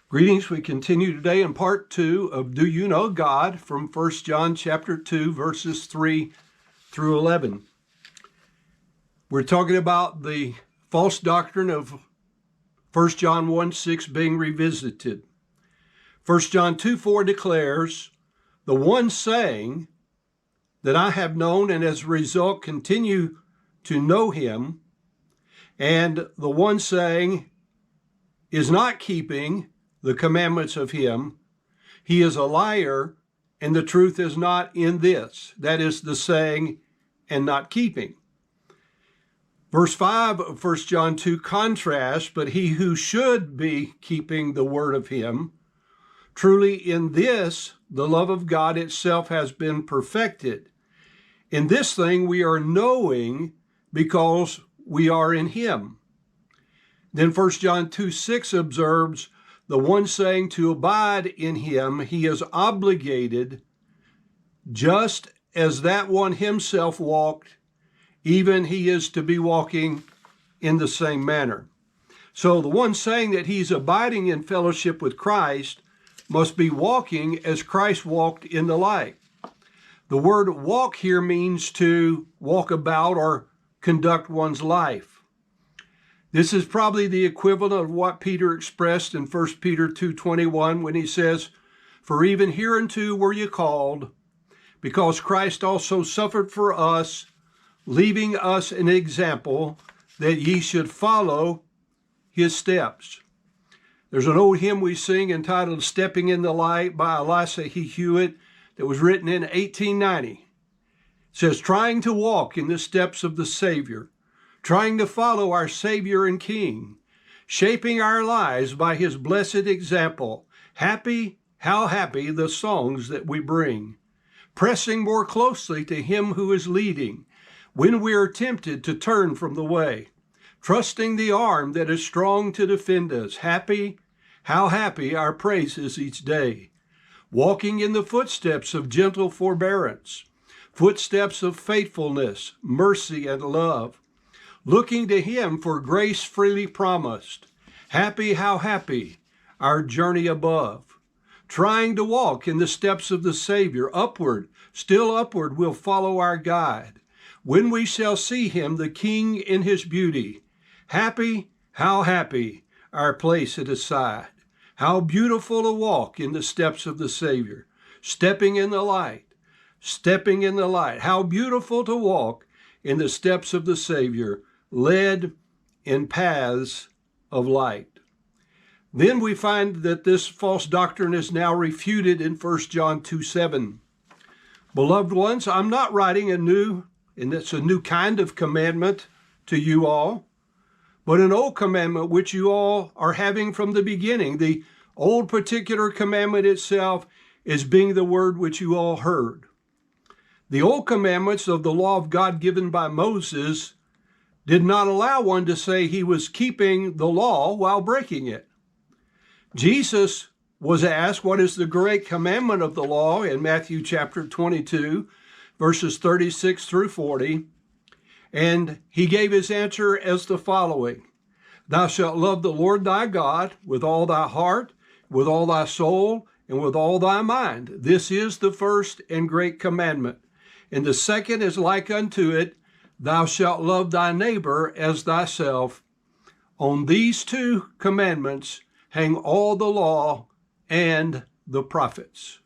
Greetings. We continue today in part 2 of Do You Know God from 1 John chapter 2, verses 3 through 11. We're talking about the false doctrine of 1 John 1:6 being revisited. 1 John 2:4 declares, "The one saying that I have known and as a result continue to know him, and the one saying is not keeping the commandments of him, he is a liar, and the truth is not in this." That is the saying and not keeping. Verse 5 of 1 John 2 contrasts, "But he who should be keeping the word of him, truly in this the love of God itself has been perfected. In this thing we are knowing because we are in him." Then 1 John 2:6 observes, "The one saying to abide in him, he is obligated, just as that one himself walked, even he is to be walking in the same manner." So the one saying that he's abiding in fellowship with Christ must be walking as Christ walked in the light. The word walk here means to walk about or conduct one's life. This is probably the equivalent of what Peter expressed in 1 Peter 2:21 when he says, "For even hereunto were ye called, because Christ also suffered for us, leaving us an example that ye should follow his steps." There's an old hymn we sing entitled "Stepping in the Light" by Eliza Hewitt that was written in 1890. It says, "Trying to walk in the steps of the Savior, trying to follow our Savior and King, shaping our lives by his blessed example. Happy, how happy the songs that we bring, pressing more closely to him who is leading when we are tempted to turn from the way, trusting the arm that is strong to defend us. Happy, how happy our praises each day, walking in the footsteps of gentle forbearance, footsteps of faithfulness, mercy, and love, looking to him for grace freely promised. Happy, how happy our journey above, trying to walk in the steps of the Savior. Upward, still upward will follow our guide, when we shall see him, the King in his beauty. Happy, how happy our place at his side. How beautiful to walk in the steps of the Savior, stepping in the light, stepping in the light. How beautiful to walk in the steps of the Savior, led in paths of light." Then we find that this false doctrine is now refuted in 1 John 2:7. "Beloved ones, I'm not writing a new kind of commandment to you all, but an old commandment which you all are having from the beginning." The old particular commandment itself is being the word which you all heard. The old commandments of the law of God given by Moses did not allow one to say he was keeping the law while breaking it. Jesus was asked, "What is the great commandment of the law?" in Matthew chapter 22, verses 36 through 40. And he gave his answer as the following: "Thou shalt love the Lord thy God with all thy heart, with all thy soul, and with all thy mind. This is the first and great commandment. And the second is like unto it, Thou shalt love thy neighbor as thyself. On these two commandments hang all the law and the prophets."